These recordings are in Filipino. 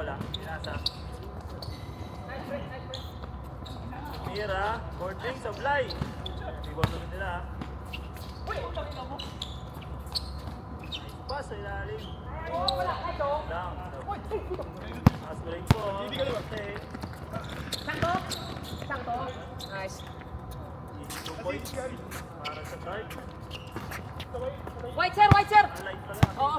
bola. Pinasa. Mira, boarding, sablay. Rebound ulit nila. Pass sa ilalim. Lang. Pass break po. Okay. Sakto. Nice. 2 points para sa Dark. White sir, white sir. Light pala. Oo.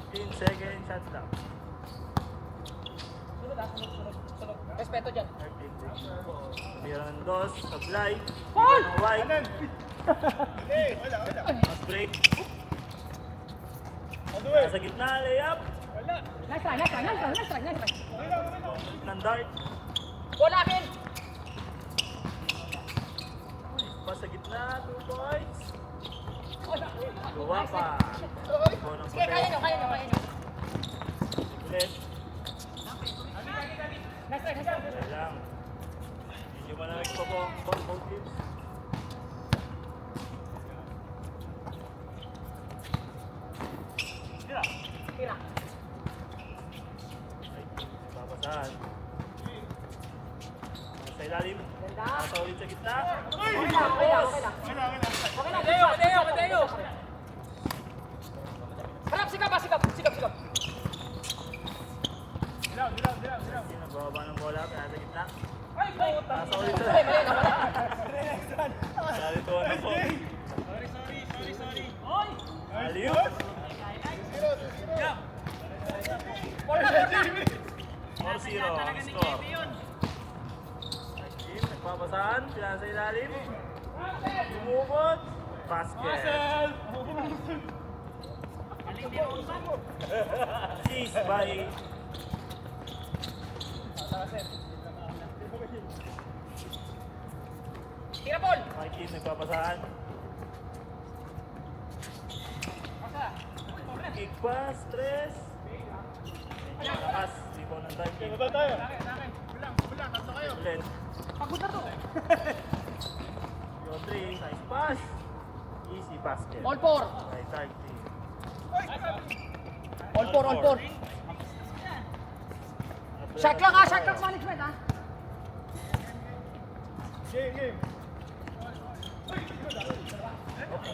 15 seconds shot lang. Respeto dyan. Meron dos, sablay. Paul! White. Pass break. Nasa gitna, layup. Nice try, nice try, nice try, nice try, nice try. Ng Dark. Bola akin. Pass sa gitna, 2 points. Nice, Luwa nice. pa. Ikaw ng Sige, kaya nyo, kaya nyo, kaya nyo. Ulit. Nice try, nice try. Kaya lang. Hindi mo malamig pa po. Both teams. Tira. Papasahan. Sa ilalim. Ganda. Nasa ulit sa gitna. Okay lang, okay lang, okay lang. Okay lang. Mateo. Harap, sikap. Sino bababa ng bola? Nasa gitna. Ay, Nasa ulit sa... mali na. Narituan na po. Aliyo. Porta. 4-0 ang score. Team, nagpapasahan. Sila sa ilalim. Sumukot. Basket. Seize by Tira, Paul. my team. Nagpapasahan. Kick pass. Stress. Lakas. Rebound ng time team. Ulit. Pagod na to. Yo 3. Nice pass. Easy basket. All four. By time team. All four. Shot clock management ha.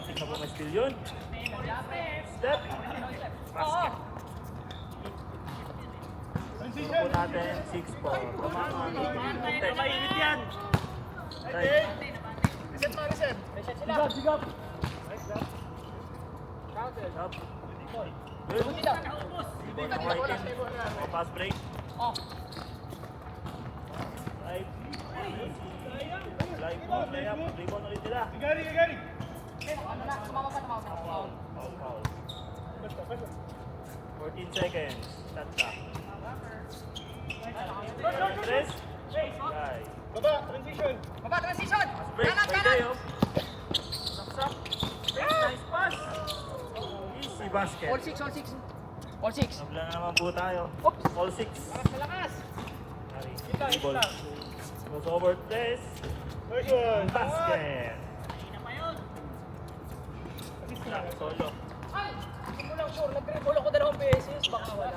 Hindi na po may steal yun. Step. Oo. Ito po natin 6 po. Mainit yan. Right. Reset sila. Up. Good. Sila. Rebound ng white team. O, pass break. Oh. Live. Live po. Layup. Rebound ulit nila. Ano na? Tumama pa. Foul. 14 seconds. Shot clock. Tres. Guys. Baba, transition. Break. Kanan. Tayo. Saksak. Nice pass. Easy basket. All six. Nabla na naman po tayo. Oops. All 6. Lakas. Ball. Goes over press. Basket. Solo. Ay! Hindi mo lang sure. Nag-dribble ako 2 beses. Baka wala.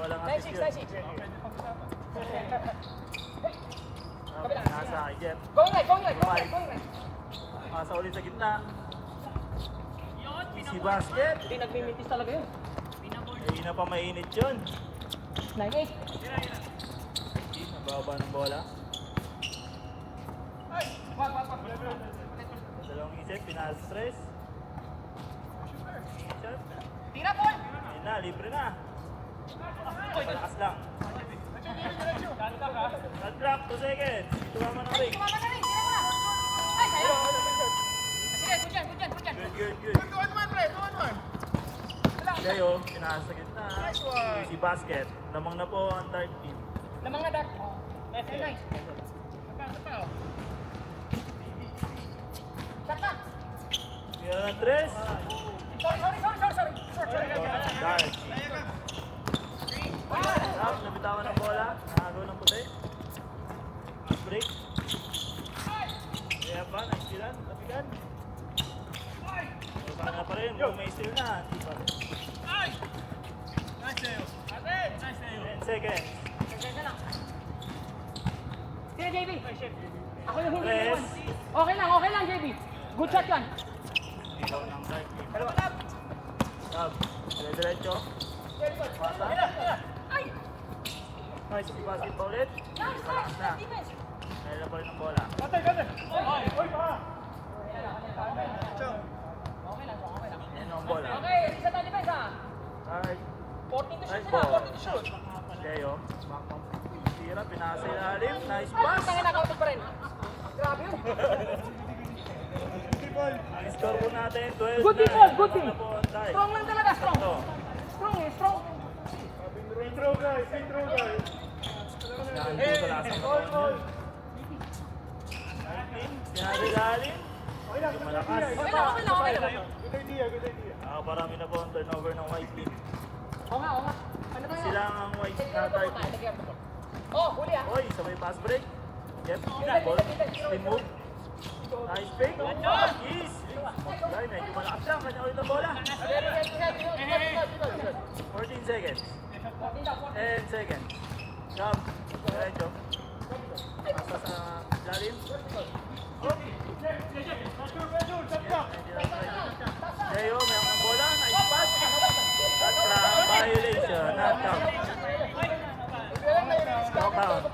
Wala nga 9-6. Nasa Jeff. Going right. Nasa ulit sa gitna. Easy basket. Hindi nagmimitis talaga yun. Hindi na pa mainit yun. 9-8. Nababa ng bola. Dalawang isip, pinastress. Shot. Tira, Paul. Ayun na, libre na. Malakas lang. Shot clock, 2 seconds. Tumama ng ring. Tumama na rin. Tira mo na. Ay, sayo. Sige, good yan. Good. Kayo, pinasa sa gitna. Easy basket. Lamang na po ang Dark team. Lamang na dark. Nice. Shot. Tira ng 3. Sorry. Dark. Up, nabitawan ng bola. Nakago ng puti. Break. Kaya pa, nagsilan. Tapigan. Sana pa rin, may steal na. Di pa rin. Nice save. Nice save. 10 seconds. Ganyan na lang. Sige, JB. Ako yung hindi Press. iwan. Okay lang, JB. Good shot yan. Ikaw ng dark team. Tab. Dire-diretso. Pasa. Ay! Nice, i-basket pa ulit. Malakas na. Defense. Naila pa rin ang bola. Oy, pa. Okay lang. Yan ang bola. Okay, isa tayo defense ha. Alright. 14 to shoot Nice sila, ball. 14 to shoot. Leo. Tira, pinasa ilalim. Nice Ay, pass. tangin na kautot pa rin. Grabe yun. Ang score po natin, 12 Good na. team, Paul, good team. Ano po ang tie? Strong lang talaga, strong. Ito. Strong eh, strong. Intro guys. Yan po sa lasang katawan. Pinasa ilalim. Yung malakas. Okay lang. Good idea. Parami na po ang turnover ng white team. Oo nga. Ano ba yun? Sila ang white na dark team. Oh, huli ah. Oy, sabay pass break. Yep, ball. Spin move. Nice pick. Yes. Dahil medyo malakas lang. Kanya ulit ang bola. 14 seconds. 10 seconds. Jump. Diretso. Pasa sa lalim. Oh. Leo, mayroon ang bola. Nice pass. At violation. Not count. No count.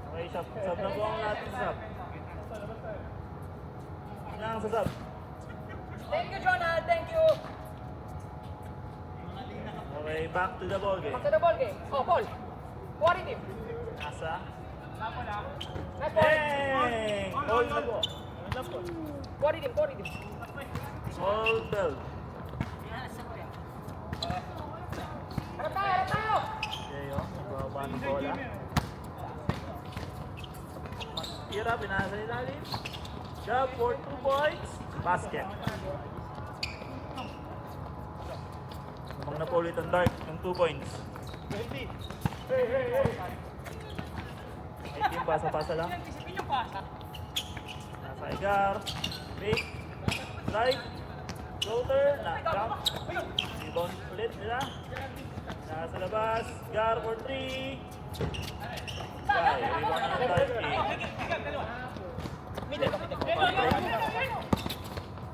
Okay, sub na po ang natin sub. Sino ang sasub? Thank you, Jonah. Thank you. Okay, back to the ball game. Back to the ball game. Oh, Paul. Quarry team. Nasa? Nice ball. Dang! Hold na po. Quarry team. Hold bell. Harap tayo. Okay, oh. Nagbaba ng bola. Tira, pinasa ilalim. Job for 2 points. Basket. Namang na po ulit ang dark ng 2 points. May team, pasa-pasa lang. Nasa Igar. Fake. Drive. Floater. Jump. Rebound ulit nila. Nasa labas. Gar for 3. Guy. Rebound ng dark team.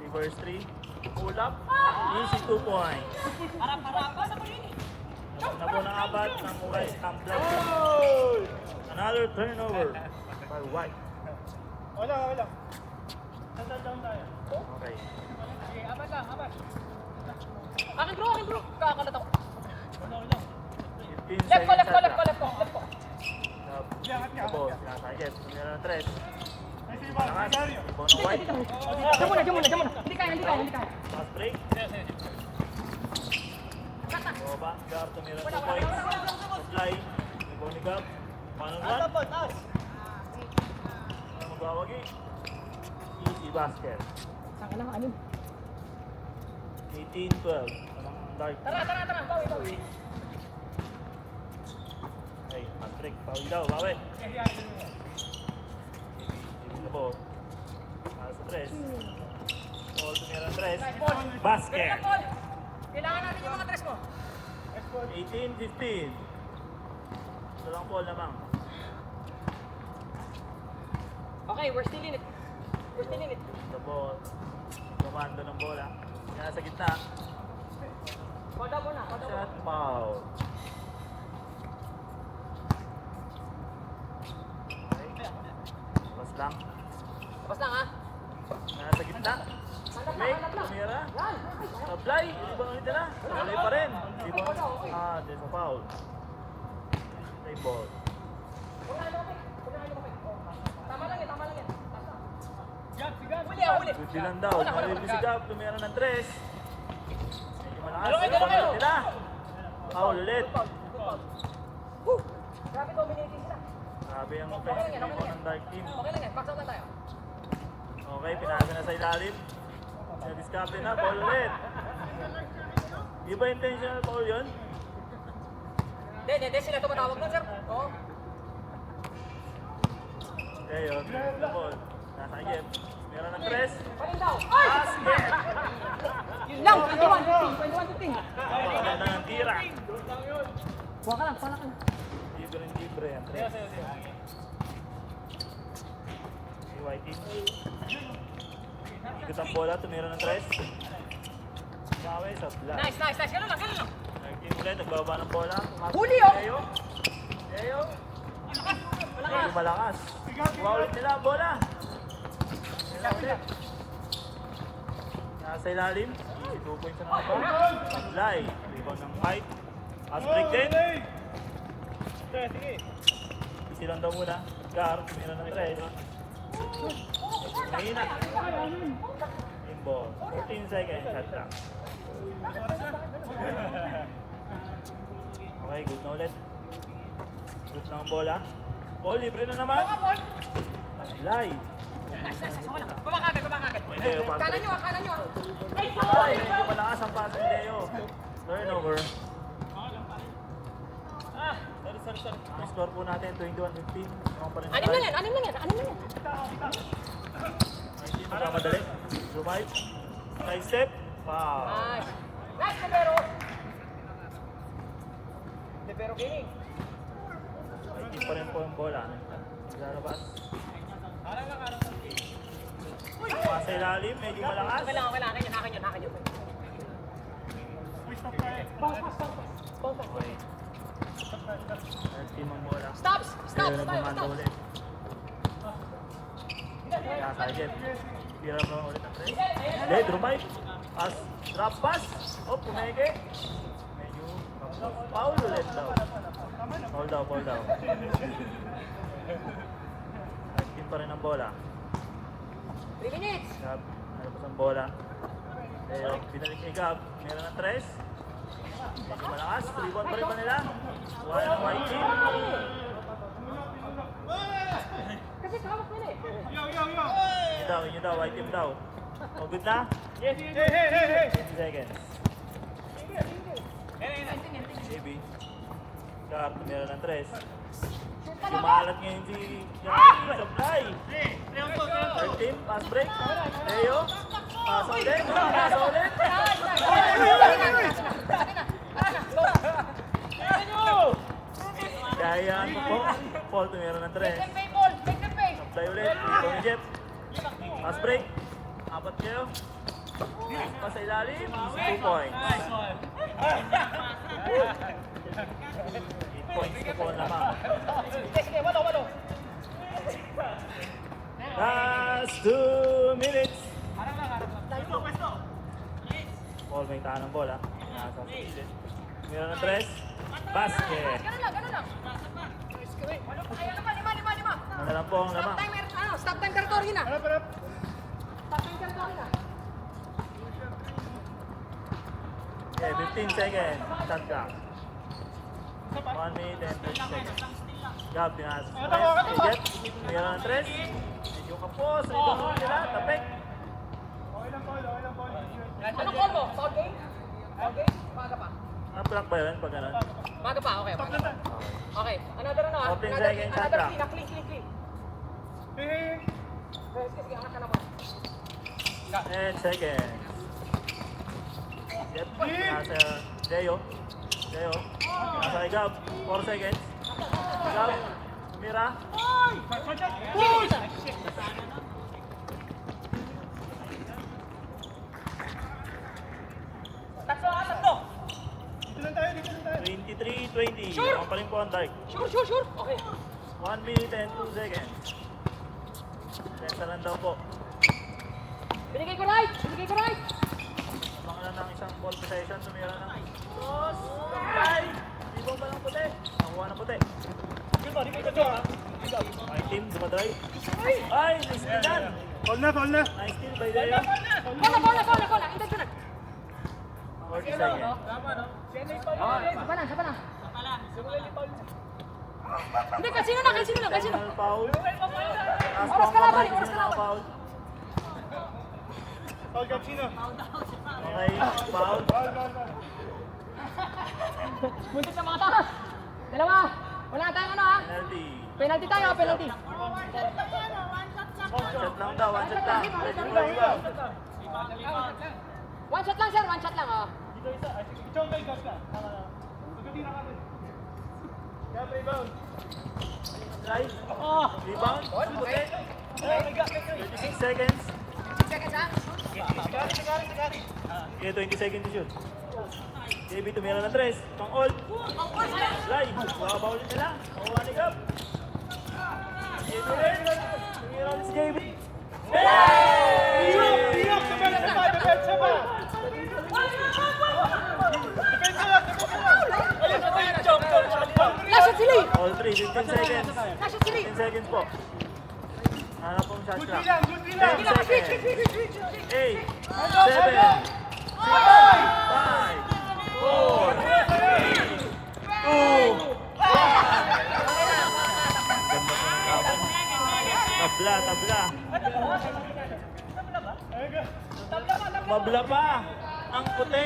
Reverse 3. Pull up. Easy 2 points. Naman na po ng apat ng West Ham Black. Another turnover by White. Wala. Down tayo. Okay. Akin bro. Kakalat ako. 15 Left seconds. ko. Tapos, sinasagit. Tumira ng 3. Nice Malakas. Rebound ng White. Diyan muna. Hindi kaya. Fast break. Baba. Gab. Tumira ng 2 points. Supply. Rebound ni Gab. Paano run? Magwawagi. Easy basket. Saka lang, ano? 18-12. Namang dark. Tara. Bawi. Okay, fast break. Bawi daw. Ibig na po. Para sa 3. Ball tumira ng 3. Basket. Paul. Kailangan natin yung mga tres mo. 18-15. Ito lang Paul namang. Okay, we're still in it. The ball. Komando ng bola. Nasa gitna. Hold up muna. Shot foul. Okay. Pas lang. Tapos lang ha. Nasa gitna. Make. Tumira. Supply. Ibang ulit nila. Tuloy pa rin. Ibang. There's a foul. Play ball. Tama lang yan. Huli. Good lang daw. Nalibig si Gab. Tumira ng 3. Medyo malakas. Dalawa. Ibang ulit nila. Foul ulit. Grabe dominating sila. Grabe ang offensive mo ng dark team. Okay lang yan. Back out na tayo. Okay, pinasa na sa ilalim. Nadiskarte na, ball ulit. Di ba intentional foul yun? Hindi. Sila tumatawag nun, sir. Oo. Leo, the ball. Nasa Jeff. Meron ng 3. Parin daw. Ay! Basket! Yun lang, 21-15. Maganda ng tira. Kuha ka lang. Libre yan. 3. Si Whitey. Ikot ang bola, tumira ng 3. Bawi sa flat. Nice. Ganun lang. Nag-team ulit, nagbaba ng bola. Pumasok Huli, si oh! Leo. Leo, malakas. Kuha ulit nila ang bola. Nila ulit. Nasa ilalim. 2 points na naman. Fly. Rebound ng fight. Pass break din. Sige. Easy lang daw muna. Gar, tumira ng 3. Mahina. Team ball. 14 seconds. Shot clock. Okay, good na ulit. Good na ang bola. Ball, libre na naman. Fly. Baba ka agad. Leo, pass Kanan break. nyo. Ay, medyo malakas ang pass ni Leo. Turnover. Ang score po natin, 21-15. Ako pa rin Anim lang yan. Ay, hindi magkamadali. Revive. Side step. Wow. Nice, Pero King. Ay, keep pa rin po ang bola. Lalabas. Pasa ilalim, medyo malakas. Okay lang. Akin yun. Okay. Third team ang bola. Stop Leo tayo. nagmamando ulit. Nasa Jeff. Pira mo ulit ang 3. Dead, revive. Pass. Drop pass. Oh, pumeke. Medyo foul ulit daw. Foul daw. Third team pa rin ang bola. 3 minutes. Gab, nalabas ang bola. Leo, binalik kay Gab. Meron ng 3. Medyo malakas. 3-1 pa rin ba nila? Wala ng white team. Kasi kahawak nila eh. Yun daw, white team daw. Oh, good na? Yes. Hey. 20 seconds. Maybe. Gab, meron ng 3. Sumalat ngayon si Jackie sa fly. Third team, pass break. Leo, pass ulit. Kayaan mo po. Paul, tumira ng 3. Apply ulit. Ito ni Jeff. Pass break. 4 kayo. Pass sa ilalim. 2 points. 8 points to Paul naman. Sige, walo. Last 2 minutes. Paul may tahan ng bola. Nasa sa gilid. Tumira ng 3. Basket. Ganun lang. Ay, lima. Ano lang po ang lamang. Stop time territory na. Harap. Stop time territory na. Okay, 15 seconds. Shot clock. 1 minute and 30 seconds. Gab, pinasok sa 3. Jet, mayroon ng 3. Medyo kapos. Rebound nila. Tapik. Okay lang, Paul. Anong call mo? Foul game? Maga pa. Naplak ba yun pag ganun? Maga pa, okay. Okay, another ano ah. 14 seconds, Another shot clean, clean. Hey. Sige, angat ka naman. 10 seconds. Jet, nasa Leo. Nasa kay Gab. 4 seconds. Gab, tumira. Tatlo. Dito lang tayo. 23-20. Sure. Ang pa rin po ang dark. Sure. Okay. 1 minute and 2 seconds. Senta lang daw po. Binigay ko right. Mga lang ng isang ball possession. Tumira ng cross. Ay! Ibang ba ng puti? Nakuha ng puti. My team, dumadrive. Ay! Nice steal yan! Paul na. Nice steal by Leo. Bola. Intentional. 40 seconds. Siapa na? Hindi, kasino na. Personal foul. Oras ka laban. Foul. Paul Gapsino. Okay, foul. Muntik na mga taas. Dalawa. Wala tayong ano ha. Penalty. Penalty tayo, penalty. sir. One shot lang daw, one shot lang. Ready for rebound. One shot lang, sir. One shot lang, oh. Dito isa. Ay, sige. Chong kay Gab ka. Tama na. Pagkatira ka rin. Gab, rebound. Drive. Rebound. Puti. 36 seconds. Seconds, ha? Sigari. Okay, 20 seconds to shoot. JB tumira ng 3. Pang-all. Drive. Babaw ulit nila. Makuha ni Gab. JB rin. Tumira ulit si JB. Iyak! Depensa pa! Depensa pa! Last shot, sili! All 3, 15 seconds. Last shot, sili! 15 seconds po. Hanap pong shot Good clock. lang, good lang. 10 seconds. 8, 7, 6, 5, 4, 3, 2, 1. Tabla. Mabla pa. Ang puti.